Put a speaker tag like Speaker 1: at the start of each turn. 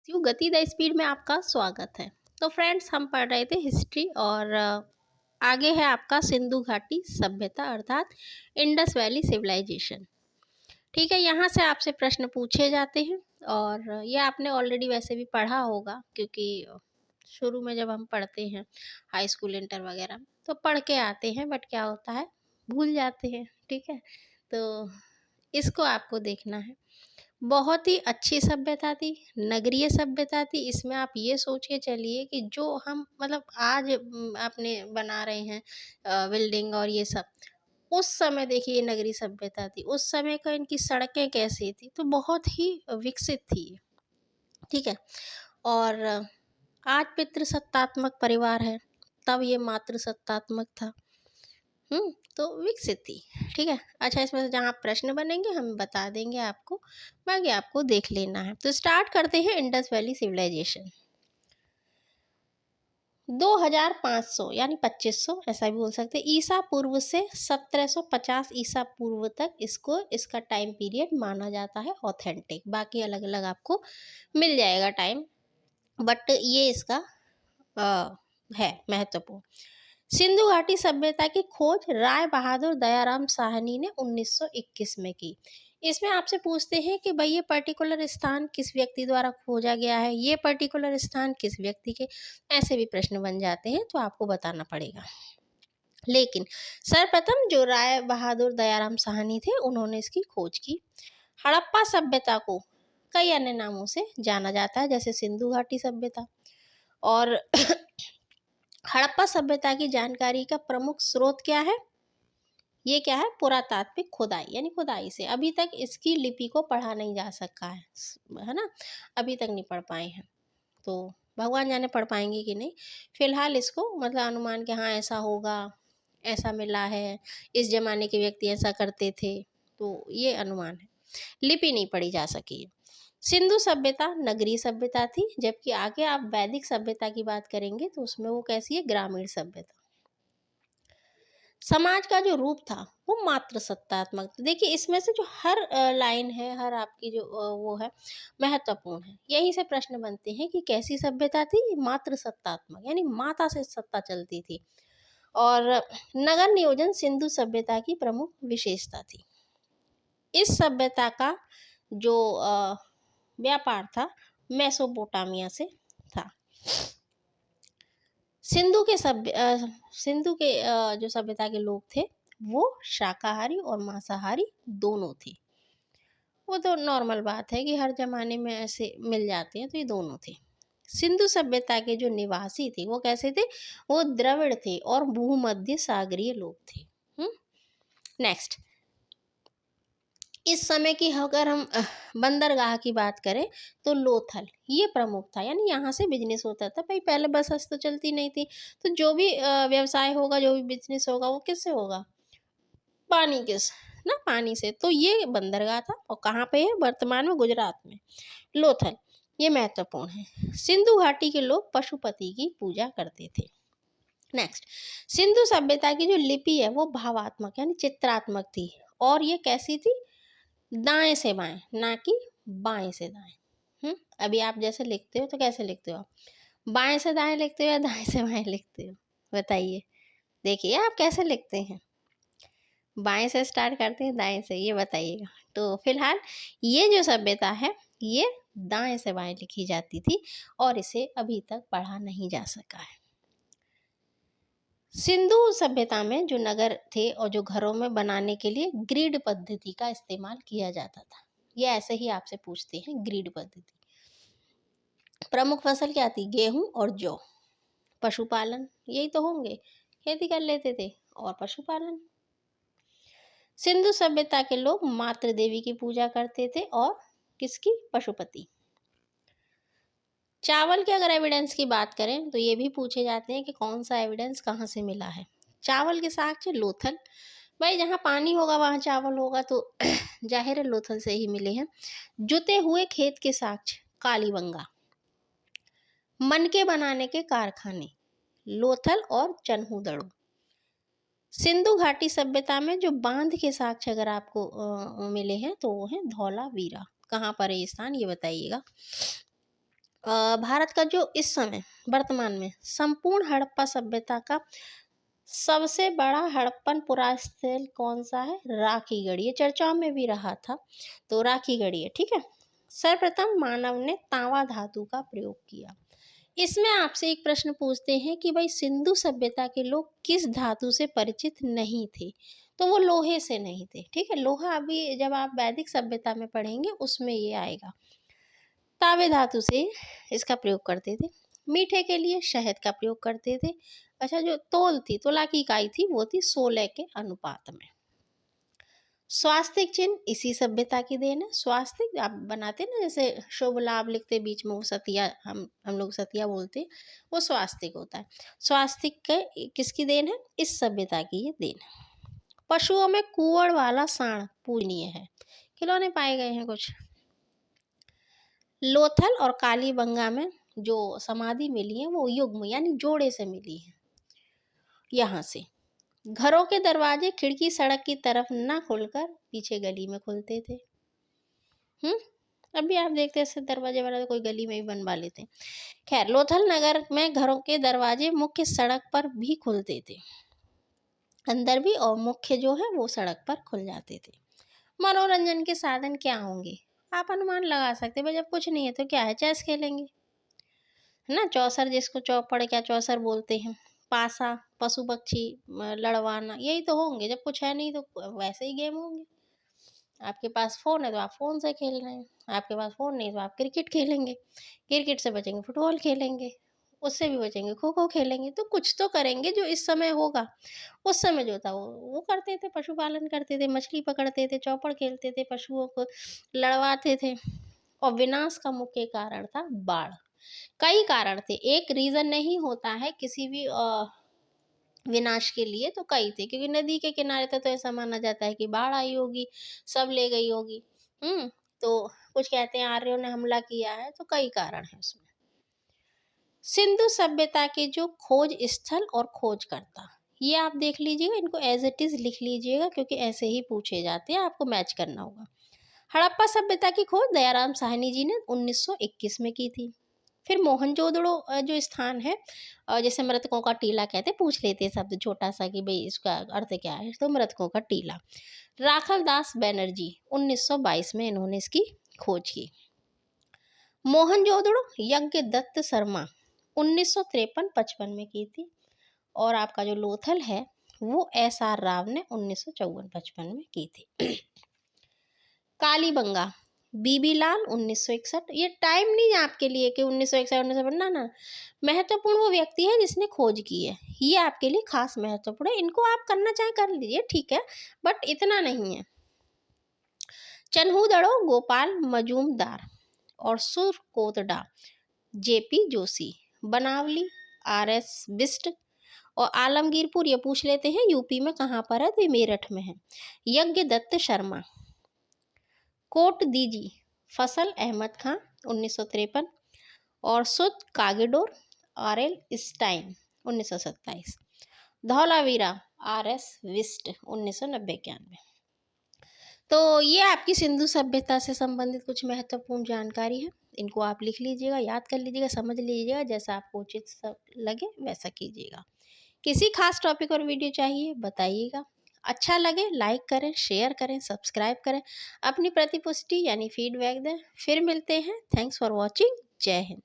Speaker 1: You गति the speed में आपका स्वागत है। तो फ्रेंड्स, हम पढ़ रहे थे हिस्ट्री और आगे है आपका सिंधु घाटी सभ्यता अर्थात इंडस वैली सिविलाइजेशन। ठीक है, यहाँ से आपसे प्रश्न पूछे जाते हैं और ये आपने ऑलरेडी वैसे भी पढ़ा होगा, क्योंकि शुरू में जब हम पढ़ते हैं हाई स्कूल इंटर वगैरह तो पढ़ के आते हैं, बट क्या होता है भूल जाते हैं। ठीक है, तो इसको आपको देखना है। बहुत ही अच्छी सभ्यता थी, नगरीय सभ्यता थी। इसमें आप ये सोच के चलिए कि जो हम मतलब आज अपने बना रहे हैं बिल्डिंग और ये सब, उस समय देखिए ये नगरीय सभ्यता थी। उस समय का इनकी सड़कें कैसी थी, तो बहुत ही विकसित थी ये। ठीक है, और आज पितृसत्तात्मक परिवार है, तब ये मातृ सत्तात्मक था। तो विकसित थी। ठीक है, अच्छा, इसमें से जहाँ प्रश्न बनेंगे हम बता देंगे आपको, बाकी आपको देख लेना है। तो स्टार्ट करते हैं इंडस वैली सिविलाइजेशन। 2500 यानी 2500 ऐसा भी बोल सकते हैं ईसा पूर्व से 1750 ईसा पूर्व तक इसका टाइम पीरियड माना जाता है ऑथेंटिक। बाकी अलग अलग आपको मिल जाएगा टाइम, बट ये इसका है महत्वपूर्ण। सिंधु घाटी सभ्यता की खोज राय बहादुर दयाराम साहनी ने 1921 में की। इसमें आपसे पूछते हैं कि भाई ये पर्टिकुलर स्थान किस व्यक्ति द्वारा खोजा गया है, ये पर्टिकुलर स्थान किस व्यक्ति के, ऐसे भी प्रश्न बन जाते हैं, तो आपको बताना पड़ेगा। लेकिन सर्वप्रथम जो राय बहादुर दयाराम साहनी थे, उन्होंने इसकी खोज की। हड़प्पा सभ्यता को कई अन्य नामों से जाना जाता है, जैसे सिंधु घाटी सभ्यता। और हड़प्पा सभ्यता की जानकारी का प्रमुख स्रोत क्या है? ये क्या है? पुरातात्विक खुदाई, यानी खुदाई से अभी तक इसकी लिपि को पढ़ा नहीं जा सका है ना, अभी तक नहीं पढ़ पाए हैं। तो भगवान जाने पढ़ पाएंगे कि नहीं। फिलहाल इसको मतलब अनुमान के हाँ ऐसा होगा, ऐसा मिला है, इस जमाने के व्यक्ति ऐसा करते थे, तो ये अनुमान है, लिपि नहीं पढ़ी जा सकी है। सिंधु सभ्यता नगरीय सभ्यता थी, जबकि आगे आप वैदिक सभ्यता की बात करेंगे तो उसमें वो कैसी है? ग्रामीण सभ्यता। समाज का जो रूप था वो मात्र सत्तात्मक। देखिए इसमें से जो हर लाइन है, हर आपकी जो वो है, महत्वपूर्ण है। यहीं से प्रश्न बनते हैं कि कैसी सभ्यता थी? मात्र सत्तात्मक, यानी माता से सत्ता चलती थी। और नगर नियोजन सिंधु सभ्यता की प्रमुख विशेषता थी। इस सभ्यता का जो व्यापार था मेसोपोटामिया से था। सिंधु के जो सभ्यता के लोग थे वो शाकाहारी और मांसाहारी दोनों थे। वो तो नॉर्मल बात है कि हर जमाने में ऐसे मिल जाते हैं, तो ये दोनों थे। सिंधु सभ्यता के जो निवासी थे वो कैसे थे? वो द्रविड़ थे और भूमध्य सागरीय लोग थे। नेक्स्ट, इस समय की अगर हम बंदरगाह की बात करें तो लोथल ये प्रमुख था, यानी यहाँ से बिजनेस होता था। भाई पहले बस तो चलती नहीं थी, तो जो भी व्यवसाय होगा, जो भी बिजनेस होगा, वो किससे होगा? पानी किस ना पानी से। तो ये बंदरगाह था, और कहाँ पे है? वर्तमान में गुजरात में, लोथल। ये महत्वपूर्ण है। सिंधु घाटी के लोग पशुपति की पूजा करते थे। नेक्स्ट, सिंधु सभ्यता की जो लिपि है वो भावात्मक यानी चित्रात्मक थी। और ये कैसी थी? दाएं से बाएं, ना कि बाएं से दाएं। अभी आप जैसे लिखते हो तो कैसे लिखते हो? आप बाएं से दाएं लिखते हो या दाएं से बाएं लिखते हो? बताइए, देखिए आप कैसे लिखते हैं। बाएं से स्टार्ट करते हैं दाएं से, ये बताइएगा। तो फिलहाल ये जो सभ्यता है ये दाएं से बाएं लिखी जाती थी, और इसे अभी तक पढ़ा नहीं जा सका है। सिंधु सभ्यता में जो नगर थे और जो घरों में बनाने के लिए ग्रिड पद्धति का इस्तेमाल किया जाता था। ये ऐसे ही आपसे पूछते हैं, ग्रिड पद्धति। प्रमुख फसल क्या थी? गेहूं और जौ। पशुपालन, यही तो होंगे, खेती कर लेते थे और पशुपालन। सिंधु सभ्यता के लोग मातृ देवी की पूजा करते थे, और किसकी? पशुपति। चावल के अगर एविडेंस की बात करें तो ये भी पूछे जाते हैं कि कौन सा एविडेंस कहाँ से मिला है। चावल के साक्ष्य लोथल। भाई जहाँ पानी होगा वहाँ चावल होगा, तो जाहिर है लोथल से ही मिले हैं। जुते हुए खेत के साक्ष्य कालीबंगा। मनके बनाने के कारखाने लोथल और चन्हूदड़ो। सिंधु घाटी सभ्यता में जो बांध के साक्ष्य अगर आपको मिले हैं तो वो है धौलावीरा। कहाँ पर है ये स्थान, ये बताइएगा। भारत का जो इस समय वर्तमान में संपूर्ण हड़प्पा सभ्यता का सबसे बड़ा हड़प्पन पुरास्थल कौन सा है? राखीगढ़। ये चर्चाओं में भी रहा था, तो राखीगढ़ है, ठीक है। सर्वप्रथम मानव ने तांबा धातु का प्रयोग किया। इसमें आपसे एक प्रश्न पूछते हैं कि भाई सिंधु सभ्यता के लोग किस धातु से परिचित नहीं थे? तो वो लोहे से नहीं थे, ठीक है। लोहा अभी जब आप वैदिक सभ्यता में पढ़ेंगे उसमें ये आएगा। तांबे धातु से इसका प्रयोग करते थे। मीठे के लिए शहद का प्रयोग करते थे। अच्छा, जो तोल थी, तोला की इकाई थी, वो थी 16 के अनुपात में। स्वास्तिक चिन्ह इसी सभ्यता की देन है। स्वास्तिक आप बनाते ना, जैसे शुभ लाभ लिखते बीच में वो सतिया, हम लोग सतिया बोलते हैं, वो स्वास्तिक होता है। स्वास्तिक के किसकी देन है? इस सभ्यता की ये देन है। पशुओं में कुंवड़ वाला सांड पूजनीय है। खिलौने पाए गए हैं कुछ। लोथल और कालीबंगा में जो समाधि मिली है वो युग्म यानी जोड़े से मिली है। यहाँ से घरों के दरवाजे खिड़की सड़क की तरफ ना खुलकर पीछे गली में खुलते थे। अभी आप देखते हैं दरवाजे वाला तो कोई गली में ही बनवा लेते हैं। खैर, लोथल नगर में घरों के दरवाजे मुख्य सड़क पर भी खुलते थे, अंदर भी, और मुख्य जो है वो सड़क पर खुल जाते थे। मनोरंजन के साधन क्या होंगे? आप अनुमान लगा सकते हैं भाई, जब कुछ नहीं है तो क्या है, चेस खेलेंगे, है ना। चौसर, जिसको चौपड़ क्या चौसर बोलते हैं। पासा, पशु पक्षी लड़वाना, यही तो होंगे। जब कुछ है नहीं तो वैसे ही गेम होंगे। आपके पास फ़ोन है तो आप फ़ोन से खेल रहे हैं, आपके पास फ़ोन नहीं तो आप क्रिकेट खेलेंगे, क्रिकेट से बचेंगे फुटबॉल खेलेंगे, उससे भी बचेंगे खो खो खेलेंगे। तो कुछ तो करेंगे जो इस समय होगा। उस समय जो था वो करते थे, पशुपालन करते थे, मछली पकड़ते थे, चौपड़ खेलते थे, पशुओं को लड़वाते थे। और विनाश का मुख्य कारण था बाढ़। कई कारण थे, एक रीज़न नहीं होता है किसी भी विनाश के लिए, तो कई थे, क्योंकि नदी के किनारे तो ऐसा माना जाता है कि बाढ़ आई होगी, सब ले गई होगी। तो कुछ कहते हैं आर्यों ने हमला किया है, तो कई कारण है उसमें। सिंधु सभ्यता के जो खोज स्थल और खोजकर्ता, ये आप देख लीजिएगा, इनको एज इट इज लिख लीजिएगा, क्योंकि ऐसे ही पूछे जाते हैं, आपको मैच करना होगा। हड़प्पा सभ्यता की खोज दयाराम साहनी जी ने 1921 में की थी। फिर मोहनजोदड़ो जो स्थान है, जैसे मृतकों का टीला कहते, पूछ लेते हैं शब्द छोटा सा कि भाई इसका अर्थ क्या है, तो मृतकों का टीला। राखल दास बैनर्जी 1922 में इन्होंने इसकी खोज की। मोहनजोदड़ो यज्ञ दत्त शर्मा 1953-55 में की थी। और आपका जो लोथल है वो SR राव ने 1954-55 में की थी। कालीबंगा बीबी लाल 1961। ये टाइम नहीं है आपके लिए कि 1961 1952, ना। महत्वपूर्ण वो व्यक्ति है जिसने खोज की है, ये आपके लिए खास महत्वपूर्ण है। इनको आप करना चाहे कर लीजिए, ठीक है, बट इतना नहीं है। चन्हूदड़ो गोपाल मजूमदार और सुरकोतडा JP जोशी। बनावली RS बिस्ट और आलमगीरपुर, ये पूछ लेते हैं यूपी में कहाँ पर है, तो ये मेरठ में है। यज्ञ दत्त शर्मा। कोट दीजी फसल अहमद खां 1953 और सुद कागेडोर RL स्टाइन 1927। धौलावीरा RS विस्ट 1990-91। तो ये आपकी सिंधु सभ्यता से संबंधित कुछ महत्वपूर्ण जानकारी है। इनको आप लिख लीजिएगा, याद कर लीजिएगा, समझ लीजिएगा, जैसा आपको उचित लगे वैसा कीजिएगा। किसी खास टॉपिक और वीडियो चाहिए बताइएगा। अच्छा लगे लाइक करें, शेयर करें, सब्सक्राइब करें, अपनी प्रतिपुष्टि यानी फीडबैक दें। फिर मिलते हैं। Thanks for watching. जय हिंद।